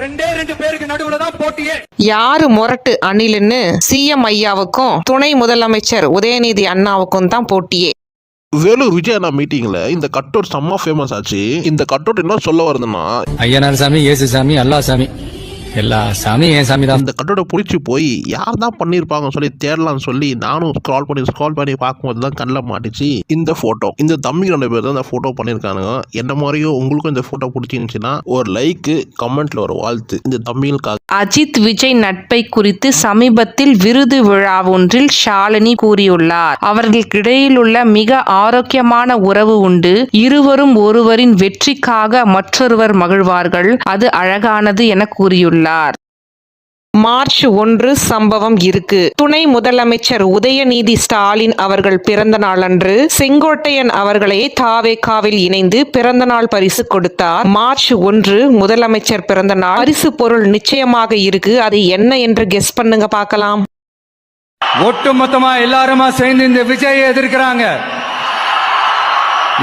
ரெண்டு பேருக்கு நடுவுல தான் போட்டியே. யாரு மொரட்டு அணில்னு சிஎம் ஐயாவுக்கும் துணை முதலமைச்சர் உதயநிதி அண்ணாவுக்கும் தான் போட்டியே. வேலூர் விஜய் அண்ணா மீட்டிங்ல இந்த கட் அவுட் செம்ம ஃபேமஸ் ஆச்சு. இந்த கட் அவுட் என்ன சொல்ல வருதுன்னா, ஐயனார் சாமி, ஏசு சாமி, அல்லா சாமி, எல்லா சாமி என் சாமி தான். இந்த கட்டோட பிடிச்சி போய் யார் தான் பண்ணியிருப்பாங்கன்னு சொல்லி தேடலாம்னு சொல்லி நானும் ஸ்க்ரால் பண்ணி பார்க்கும்போது தான் கண்ணில் மாட்டிச்சு இந்த போட்டோ. இந்த தம்பி 2 பேர் தான் இந்த போட்டோ பண்ணியிருக்கானுங்க. என்ன மாதிரியும் உங்களுக்கும் இந்த போட்டோ பிடிச்சிருந்துச்சுன்னா ஒரு லைக், கமெண்ட்ல ஒரு வாழ்த்து இந்த தம்பிகளுக்காக. அஜித் விஜய் நட்பை குறித்து சமீபத்தில் விருது விழா ஒன்றில் ஷாலினி கூறியுள்ளார். அவர்களுக்கிடையில் உள்ள மிக ஆரோக்கியமான உறவு உண்டு. இருவரும் ஒருவரின் வெற்றிக்காக மற்றொருவர் மகிழ்வார்கள். அது அழகானது என கூறியுள்ளார். மார்ச் 1 சம்பவம் இருக்கு. துணை முதலமைச்சர் உதயநிதி ஸ்டாலின் அவர்கள் பிறந்த நாளன்று செங்கோட்டையன் அவர்களை தாவேகாவில் இணைந்து பிறந்தநாள் பரிசு கொடுத்தார். மார்ச் 1 முதலமைச்சர் பிறந்த நாள். பரிசு பொருள் நிச்சயமாக இருக்கு. அது என்ன என்று கெஸ் பண்ணுங்க பார்க்கலாம். ஒட்டுமொத்தமா எல்லாருமா சேர்ந்து இந்த விஜயை எதிர்க்கிறாங்க.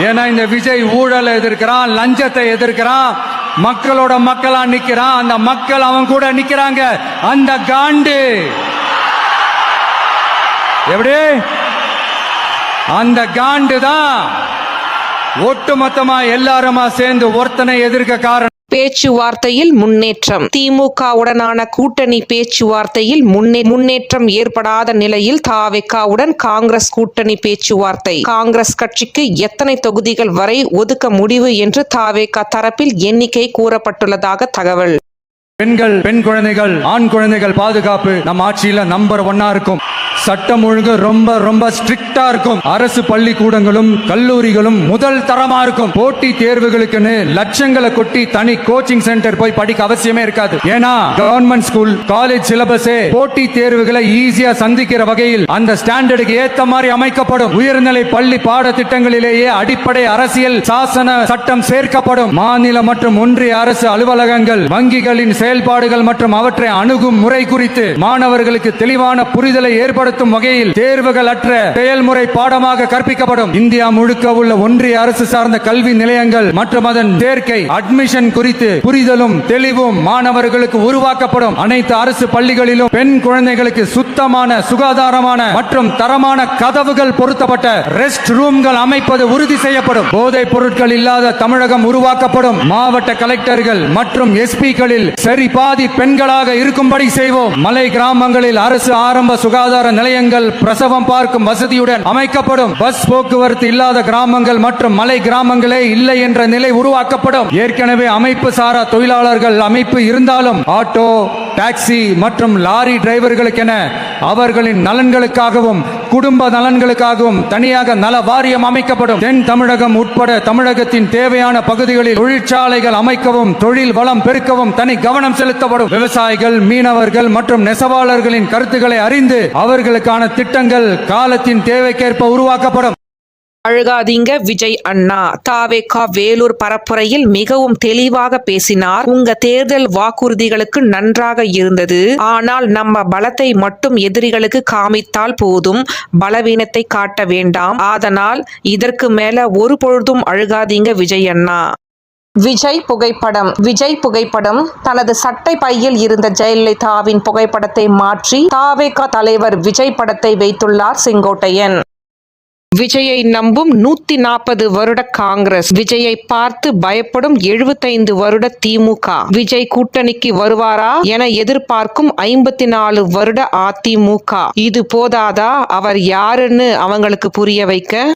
ஏன்னா இந்த விஜய் ஊழலை எதிர்க்கிறான், லஞ்சத்தை எதிர்க்கிறான், மக்களோட மக்களா நிக்கிறான். அந்த மக்கள் அவன் கூட நிக்கிறாங்க. அந்த காண்டு எப்படி அந்த காண்டு தான் ஒட்டுமொத்தமா எல்லாருமா சேர்ந்து ஒருத்தனை எதிர்க்க காரணம். பேச்சுவார்த்தையில் முன்னேற்றம். திமுகவுடனான கூட்டணி பேச்சுவார்த்தையில் முன்னேற்றம் ஏற்படாத நிலையில் தாவேகாவுடன் காங்கிரஸ் கூட்டணி பேச்சுவார்த்தை. காங்கிரஸ் கட்சிக்கு எத்தனை தொகுதிகள் வரை ஒதுக்க முடிவு என்று தாவேகா தரப்பில் எண்ணிக்கை கூறப்பட்டுள்ளதாக தகவல். பெண்கள், பெண் குழந்தைகள், ஆண் குழந்தைகள் பாதுகாப்பு நம்ம ஆட்சியில நம்பர் 1 இருக்கும். சட்டம் ஒழுங்கு ரொம்ப ரொம்ப ஸ்ட்ரிக்டா இருக்கும். அரசு பள்ளிக்கூடங்களும் கல்லூரிகளும் முதல் தரமா இருக்கும். போட்டி தேர்வுகளுக்குன்னு லட்சங்களை கொட்டி தனி கோச்சிங் சென்டர் போய் படிக்க அவசியமே இருக்காது. ஏன்னா கவர்மெண்ட் ஸ்கூல், காலேஜ் சிலபஸே போட்டி தேர்வுகளை ஈஸியா சந்திக்கிற வகையில் அந்த ஸ்டாண்டர்டுக்கு ஏத்த மாதிரி அமைக்கப்படும். உயர்நிலை பள்ளி பாடத்திட்டங்களிலேயே அடிப்படை அரசியல் சாசன சட்டம் சேர்க்கப்படும். மாநில மற்றும் ஒன்றிய அரசு அலுவலகங்கள், வங்கிகளின் செயல்பாடுகள் மற்றும் அவற்றை அணுகும் முறை குறித்து மாணவர்களுக்கு தெளிவான புரிதலை ஏற்படுத்தும் வகையில் தேர்வுகள் அற்ற செயல்முறை பாடமாக கற்பிக்கப்படும். இந்தியா முழுக்க உள்ள ஒன்றிய அரசு சார்ந்த கல்வி நிலையங்கள் மற்றும் அதன் சேர்க்கை அட்மிஷன் குறித்து புரிதலும் தெளிவும் மாணவர்களுக்கு உருவாக்கப்படும். அனைத்து அரசு பள்ளிகளிலும் பெண் குழந்தைகளுக்கு சுத்தமான, சுகாதாரமான மற்றும் தரமான கதவுகள் பொருத்தப்பட்ட ரெஸ்ட் ரூம்கள் அமைப்பது உறுதி செய்யப்படும். போதைப் பொருட்கள் இல்லாத தமிழகம் உருவாக்கப்படும். மாவட்ட கலெக்டர்கள் மற்றும் எஸ்பிகளில் சரி பாதி பெண்களாக இருக்கும்படி செய்வோம். மலை கிராமங்களில் அரசு ஆரம்ப சுகாதார நிலையங்கள் பிரசவம் பார்க்கும் வசதியுடன் அமைக்கப்படும். பஸ் போக்குவரத்து இல்லாத கிராமங்கள் மற்றும் மலை கிராமங்களே இல்லை என்ற நிலை உருவாக்கப்படும். ஏற்கனவே அமைப்பு சாரா தொழிலாளர்கள் அமைப்பு இருந்தாலும் ஆட்டோ, டாக்ஸி மற்றும் லாரி டிரைவர்களுக்கென அவர்களின் நலன்களுக்காகவும் குடும்ப நலன்களுக்காகவும் தனியாக நல வாரியம் அமைக்கப்படும். தென் தமிழகம் உட்பட தமிழகத்தின் தேவையான பகுதிகளில் தொழிற்சாலைகள் அமைக்கவும் தொழில் வளம் பெருக்கவும் தனி கவனம் செலுத்தப்படும். விவசாயிகள், மீனவர்கள் மற்றும் நெசவாளர்களின் கருத்துக்களை அறிந்து அவர்களுக்கான திட்டங்கள் காலத்தின் தேவைக்கேற்ப உருவாக்கப்படும். அழுகாதீங்க விஜய் அண்ணா. தாவேகா வேலூர் பரப்புரையில் மிகவும் தெளிவாக பேசினார். உங்க தேர்தல் வாக்குறுதிகளுக்கு நன்றாக இருந்தது. ஆனால் நம்ம பலத்தை மட்டும் எதிரிகளுக்கு காமித்தால் போதும், பலவீனத்தை காட்ட வேண்டாம். அதனால் இதற்கு மேல ஒரு பொழுதும் அழுகாதீங்க விஜய் அண்ணா. விஜய் புகைப்படம். தனது சட்டை பையில் இருந்த ஜெயலலிதாவின் புகைப்படத்தை மாற்றி தாவேகா தலைவர் விஜய் படத்தை வைத்துள்ளார் செங்கோட்டையன். விஜயை நம்பும் 140 வருட காங்கிரஸ், விஜயை பார்த்து பயப்படும் 75 வருட திமுக, விஜய் கூட்டணிக்கு வருவாரா என எதிர்பார்க்கும் 54 வருட அதிமுக. இது போதாதா அவர் யாருன்னு அவங்களுக்கு புரிய வைக்க?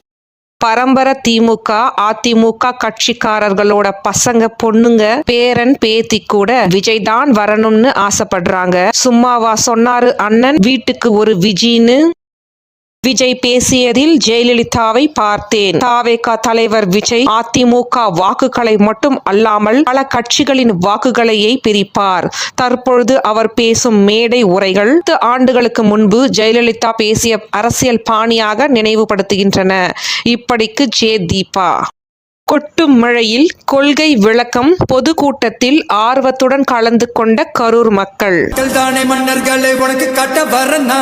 பரம்பரை திமுக, அதிமுக கட்சிக்காரர்களோட பசங்க, பொண்ணுங்க, பேரன், பேத்தி கூட விஜய் தான் வரணும்னு ஆசைப்படுறாங்க. சும்மாவா சொன்னாரு அண்ணன் வீட்டுக்கு ஒரு விஜின்னு? விஜய் பேசியதில் ஜெயலலிதாவை பார்த்தேன். தாவேகா தலைவர் விஜய் அதிமுக வாக்குகளை மட்டும் அல்லாமல் பல கட்சிகளின் வாக்குகளையே பிரிப்பார். தற்பொழுது அவர் பேசும் மேடை உரைகள் 10 ஆண்டுகளுக்கு முன்பு ஜெயலலிதா பேசிய அரசியல் பாணியாக நினைவுபடுத்துகின்றன. இப்படிக்கு ஜே தீபா. கொட்டும் மழையில் கொள்கை விளக்கம். பொதுக்கூட்டத்தில் ஆர்வத்துடன் கலந்து கொண்ட கரூர் மக்கள். மன்னர்களை உனக்கு காட்ட வரனா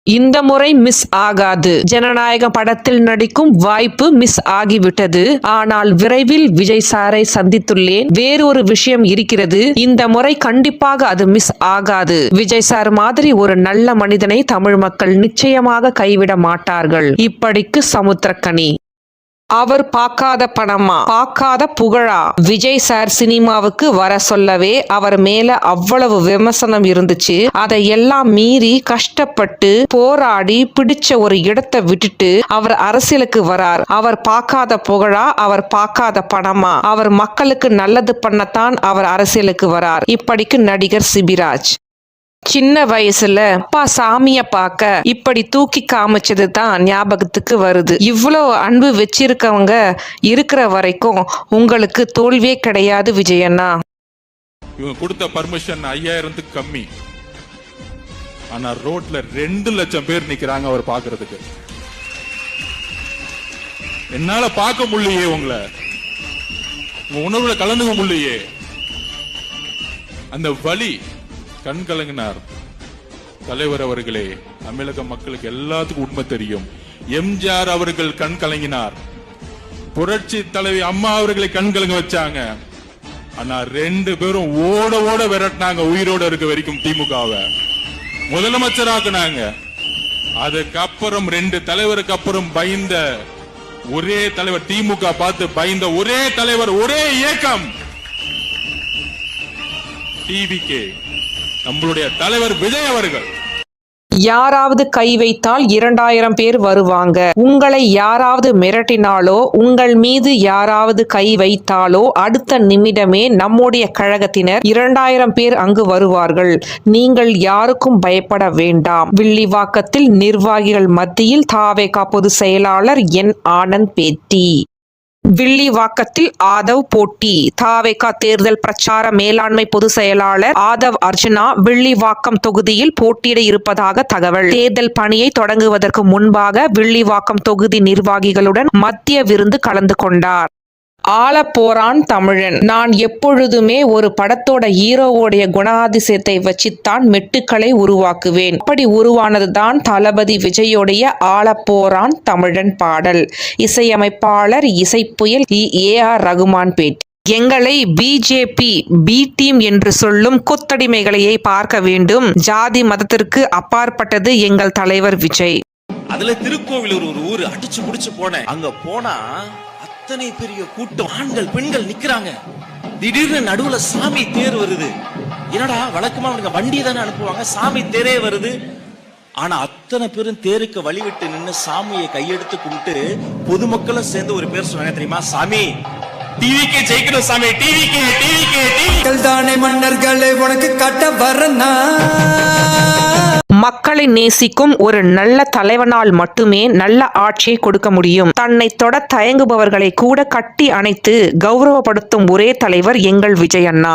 இந்த முறை மிஸ் ஆகாது. ஜனநாயகம் படத்தில் நடிக்கும் வாய்ப்பு மிஸ் ஆகிவிட்டது. ஆனால் விரைவில் விஜய் சாரை சந்தித்துள்ளேன். வேறொரு விஷயம் இருக்கிறது. இந்த முறை கண்டிப்பாக அது மிஸ் ஆகாது. விஜய் சார் மாதிரி ஒரு நல்ல மனிதனை தமிழ் மக்கள் நிச்சயமாக கைவிட மாட்டார்கள். இப்படிக்கு சமுத்திரக்கனி. அவர் பார்க்காத பணமா, பார்க்காத புகழா? விஜய் சார் சினிமாவுக்கு வர சொல்லவே அவர் மேல அவ்வளவு விமர்சனம் இருந்துச்சு. அதையெல்லாம் மீறி கஷ்டப்பட்டு போராடி பிடிச்ச ஒரு இடத்தை விட்டுட்டு அவர் அரசியலுக்கு வரார். அவர் பார்க்காத புகழா, அவர் பார்க்காத பணமா? அவர் மக்களுக்கு நல்லது பண்ணத்தான் அவர் அரசியலுக்கு வரார். இப்படிக்கு நடிகர் சிபிராஜ். சின்ன வயசுல அப்பா சாமிய பார்க்க இப்படி தூக்கி காமிச்சது தான் ஞாபகத்துக்கு வருது. இவ்வளோ அன்பு வச்சிருக்கவங்க இருக்கிற வரைக்கும் உங்களுக்கு தோல்வியே கிடையாது விஜயண்ணா. இவங்க கொடுத்த பர்மிஷன் 5000 கம்மி. ஆனா ரோட்ல 2 லட்சம் பேர் நிக்கிறாங்க அவர் பாக்குறதுக்கு. என்னால பார்க்க முடியலையே, உங்களை உங்க உணர்வுல கலந்துக்க முடியலையே. அந்த வலி கண் கலங்கினார் தலைவர் அவர்களே. தமிழக மக்களுக்கு எல்லாத்துக்கும் உண்மை தெரியும். எம்ஜிஆர் அவர்கள் கண் கலங்கினார். புரட்சி தலைவி அம்மா அவர்களை கண் கலங்க வச்சாங்க. ஆனா 2 பேரும் ஓட ஓட விரட்டினாங்க உயிரோட இருக்க வரைக்கும். திமுகவை முதலமைச்சராக்குனாங்க. அதுக்கப்புறம் 2 தலைவருக்கு அப்புறம் பயந்த ஒரே தலைவர், திமுக பார்த்து பயந்த ஒரே தலைவர், ஒரே இயக்கம் டிவிகே, நம்மளுடைய தலைவர் விஜய் அவர்கள். யாராவது கை வைத்தால் 2000 பேர் வருவாங்க. உங்களை யாராவது மிரட்டினாலோ, உங்கள் மீது யாராவது கை வைத்தாலோ அடுத்த நிமிடமே நம்முடைய கழகத்தினர் 2000 பேர் அங்கு வருவார்கள். நீங்கள் யாருக்கும் பயப்பட வேண்டாம். வில்லிவாக்கத்தில் நிர்வாகிகள் மத்தியில் தாவேகா பொதுச் செயலாளர் என் ஆனந்த் பேட்டி. வில்லிவாக்கத்தில் ஆதவ் போட்டி. தாவேகா தேர்தல் பிரச்சார மேலாண்மை பொதுச் செயலாளர் ஆதவ் அர்ஜுனா வில்லிவாக்கம் தொகுதியில் போட்டியிட இருப்பதாக தகவல். தேர்தல் பணியை தொடங்குவதற்கு முன்பாக வில்லிவாக்கம் தொகுதி நிர்வாகிகளுடன் மத்திய விருந்து கலந்து கொண்டார். ஆளப்போறான் தமிழன். நான் எப்பொழுதுமே ஒரு படத்தோட ஹீரோவோடைய குணாதிசயத்தை வச்சுத்தான் மெட்டுக்களை உருவாக்குவேன். அப்படி உருவானதுதான் தளபதி விஜயோடைய ஆளப்போறான் தமிழன் பாடல். இசையமைப்பாளர் இசைப்புயல் ஏ.ஆர். ரகுமான் பேட்டி. எங்களை பிஜேபி பி டீம் என்று சொல்லும் கொத்தடிமைகளையே பார்க்க வேண்டும். ஜாதி மதத்திற்கு அப்பாற்பட்டது எங்கள் தலைவர் விஜய். அதுல திருக்கோவிலூர் ஒரு ஊர் அடிச்சு முடிச்சு போனேன். அங்க போனா அத்தனை பெரிய கூட்டம், ஆண்கள் பெண்கள் நிக்கிறாங்க. திடீர்னு நடுவுல சாமி தேர் வருது. என்னடா வழக்கமா அவங்க வண்டி தானே அனுப்புவாங்க, சாமி தேரே வருது. ஆனா அத்தனை பேரும் தேருக்கு வழிவிட்டு நின்று சாமியை கையெடுத்து கும்பிட்டு பொதுமக்களும் சேர்ந்து ஒரு பேர் சொன்னாங்க தெரியுமா? சாமி டிவிக்கே ஜெயிக்கணும், சாமி டிவிக்கே டிவிக்கே டிவி தானே மன்னர்களை உனக்கு கட்ட வரனா. மக்களை நேசிக்கும் ஒரு நல்ல தலைவனால் மட்டுமே நல்ல ஆட்சியை கொடுக்க முடியும். தன்னை தொட தயங்குபவர்களை கூட கட்டி அணைத்து கௌரவப்படுத்தும் ஒரே தலைவர் எங்கள் விஜய் அண்ணா.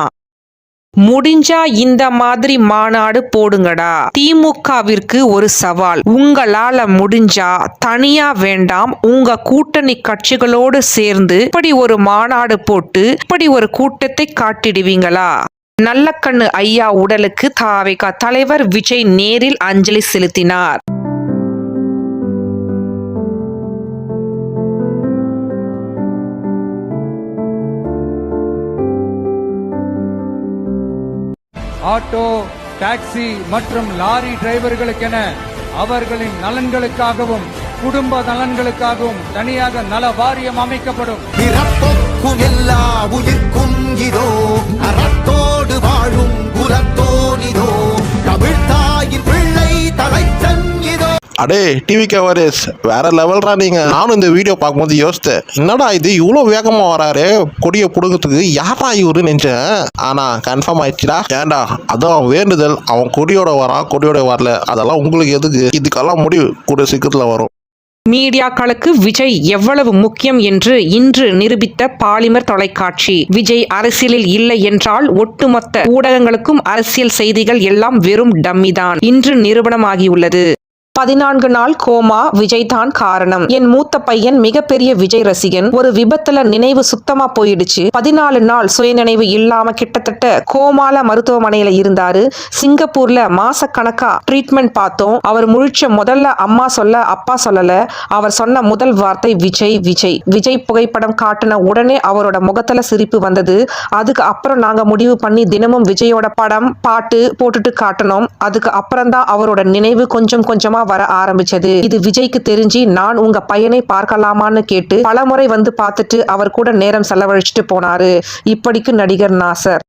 முடிஞ்சா இந்த மாதிரி மாநாடு போடுங்கடா. திமுகவிற்கு ஒரு சவால். உங்களால முடிஞ்சா தனியா வேண்டாம், உங்க கூட்டணி கட்சிகளோடு சேர்ந்து இப்படி ஒரு மாநாடு போட்டு இப்படி ஒரு கூட்டத்தை காட்டிடுவீங்களா? நல்லக்கண்ணு ஐயா உடலுக்கு தாவேகா தலைவர் விஜய் நேரில் அஞ்சலி செலுத்தினார். ஆட்டோ, டாக்ஸி மற்றும் லாரி டிரைவர்களுக்கென அவர்களின் நலன்களுக்காகவும் குடும்ப நலன்களுக்காகவும் தனியாக நல வாரியம் அமைக்கப்படும். பிறப்புக்கும் எல்லா உயிர்க்கும் இதோ அறத்தோடு வாழும் குலத்தோனிதோ தமிழ் தாயின் பிள்ளை தலைச்சன் இதோ. அடே டிவிகே வாரிஸ் வேற லெவல்ரா நீங்க. நானும் இந்த வீடியோ பார்க்கும்போது யோசித்தேன், என்னடா இது இவ்வளோ வேகமா வராரு கொடியை புடுங்கிறதுக்கு, யாரா இவரு நினைச்சேன். ஆனா கன்ஃபார்ம் ஆயிடுச்சுடா. ஏன்டா அதான் வேண்டுதல், அவன் கொடியோட வரான் கொடியோட வரல, அதெல்லாம் உங்களுக்கு எதுக்கு? இதுக்கெல்லாம் முடிவு கூட சீக்கிரத்துல வரும். மீடியாக்களுக்கு விஜய் எவ்வளவு முக்கியம் என்று இன்று நிரூபித்த பாலிமர் தொலைக்காட்சி. விஜய் அரசியலில் இல்லை என்றால் ஒட்டுமொத்த ஊடகங்களுக்கும் அரசியல் செய்திகள் எல்லாம் வெறும் டம்மிதான் இன்று நிரூபணமாகியுள்ளது. 14 நாள் கோமா, விஜய் தான் காரணம். என் மூத்த பையன் மிகப்பெரிய விஜய் ரசிகன். ஒரு விபத்துல நினைவு சுத்தமா போயிடுச்சு. 14 நாள் சுயநினைவு இல்லாம கிட்டத்தட்ட கோமால மருத்துவமனையில இருந்தாரு. சிங்கப்பூர்ல மாசக்கணக்கா ட்ரீட்மெண்ட் பார்த்தோம். அவர் முழிச்ச முதல்ல அம்மா சொல்ல, அப்பா சொல்லல. அவர் சொன்ன முதல் வார்த்தை விஜய் விஜய். விஜய் புகைப்படம் காட்டின உடனே அவரோட முகத்துல சிரிப்பு வந்தது. அதுக்கு அப்புறம் நாங்க முடிவு பண்ணி தினமும் விஜயோட படம், பாட்டு போட்டுட்டு காட்டணும். அதுக்கு அப்புறம் தான் அவரோட நினைவு கொஞ்சம் கொஞ்சமா வர ஆரம்பிச்சது. இது விஜய்க்கு தெரிஞ்சு நான் உங்க பையனை பார்க்கலாமான்னு கேட்டு பலமுறை வந்து பார்த்துட்டு அவர் கூட நேரம் செலவழிச்சுட்டு போனாரு. இப்படிக்கு நடிகர் நாசர்.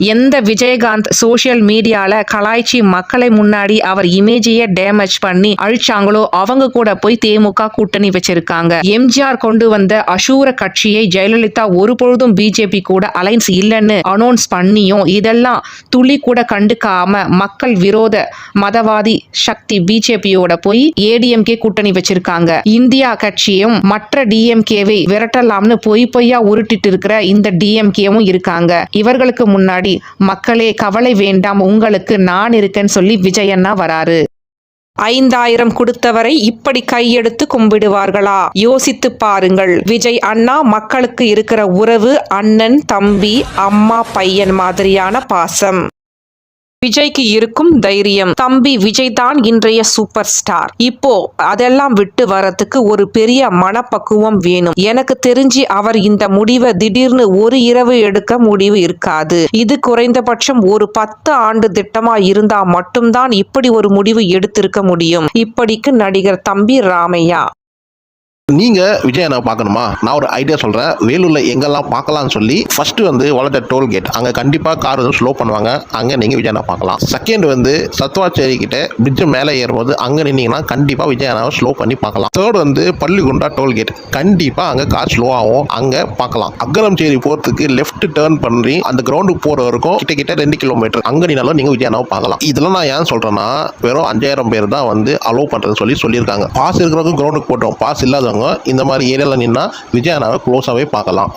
எந்த விஜயகாந்த் சோசியல் மீடியால கலாய்ச்சி மக்களை முன்னாடி அவர் இமேஜையே டேமேஜ் பண்ணி அழிச்சாங்களோ அவங்க கூட போய் தேமுக கூட்டணி வச்சிருக்காங்க. எம்ஜிஆர் கொண்டு வந்த அசூர கட்சியை ஜெயலலிதா ஒரு பொழுதும் பிஜேபி கூட அலைன்ஸ் இல்லைன்னு அனௌன்ஸ் பண்ணியும் இதெல்லாம் துளி கூட கண்டுக்காம மக்கள் விரோத மதவாதி சக்தி பிஜேபியோட போய் ஏடிஎம்கே கூட்டணி வச்சிருக்காங்க. இந்தியா கட்சியும் மற்ற டிஎம்கேவை விரட்டலாம்னு பொய்யா உருட்டிட்டு இருக்கிற இந்த டிஎம்கேவும் இருக்காங்க. இவர்களுக்கு முன்னாடி மக்களே கவலை வேண்டாம், உங்களுக்கு நான் இருக்கேன்னு சொல்லி விஜயண்ணா வராரு. 5000 கொடுத்தவரை இப்படி கையெடுத்து கும்பிடுவார்களா? யோசித்து பாருங்கள். விஜய் அண்ணா மக்களுக்கு இருக்கிற உறவு அண்ணன், தம்பி, அம்மா, பையன் மாதிரியான பாசம். விஜய்க்கு இருக்கும் தைரியம். தம்பி விஜய் தான் இன்றைய சூப்பர் ஸ்டார். இப்போ அதெல்லாம் விட்டு வரத்துக்கு ஒரு பெரிய மனப்பக்குவம் வேணும். எனக்கு தெரிஞ்சு அவர் இந்த முடிவை திடீர்னு ஒரு இரவு எடுக்க முடிவு இருக்காது. இது குறைந்தபட்சம் ஒரு 10 ஆண்டு திட்டமா இருந்தா மட்டும்தான் இப்படி ஒரு முடிவு எடுத்திருக்க முடியும். இப்படிக்கு நடிகர் தம்பி ராமையா. நீங்க விஜய் அண்ணா பார்க்கணுமா? நான் ஒரு ஐடியா சொல்றேன். வேலூர்ல எங்கெல்லாம் பார்க்கலாம்னு சொல்லி ஃபர்ஸ்ட் வந்து வளர்த்த டோல்கேட், அங்க கண்டிப்பா கார் வந்து ஸ்லோ பண்ணுவாங்க. அங்க நீங்க விஜய் அண்ணா பார்க்கலாம். செகண்ட் வந்து சத்வாச்சேரி கிட்ட பிரிட்ஜ் மேலே ஏறும்போது அங்க நின்னீங்கன்னா கண்டிப்பா விஜய் அண்ணாவை ஸ்லோ பண்ணி பார்க்கலாம். தேர்ட் வந்து பள்ளிகுண்டா டோல்கேட், கண்டிப்பா அங்க கார் ஸ்லோ ஆகும், அங்க பார்க்கலாம். அக்கரம்சேரி போறதுக்கு லெஃப்ட் டேர்ன் பண்ணி அந்த கிரவுண்டுக்கு போற வரைக்கும் கிட்ட 2 கிலோமீட்டர் அங்க நின்னாலும் நீங்க விஜய் அண்ணாவை பார்க்கலாம். இதெல்லாம் நான் ஏன் சொல்றேன்னா வெறும் 5000 பேர் தான் வந்து அலோவ் பண்றது சொல்லியிருக்காங்க. பாஸ் இருக்கிறவங்க கிரவுண்டுக்கு போட்டோம், பாஸ் இல்லாதவங்க இந்த மாதிரி ஏரியாவில் நின்னா விஜய் அண்ணாவை க்ளோஸாகவே பார்க்கலாம்.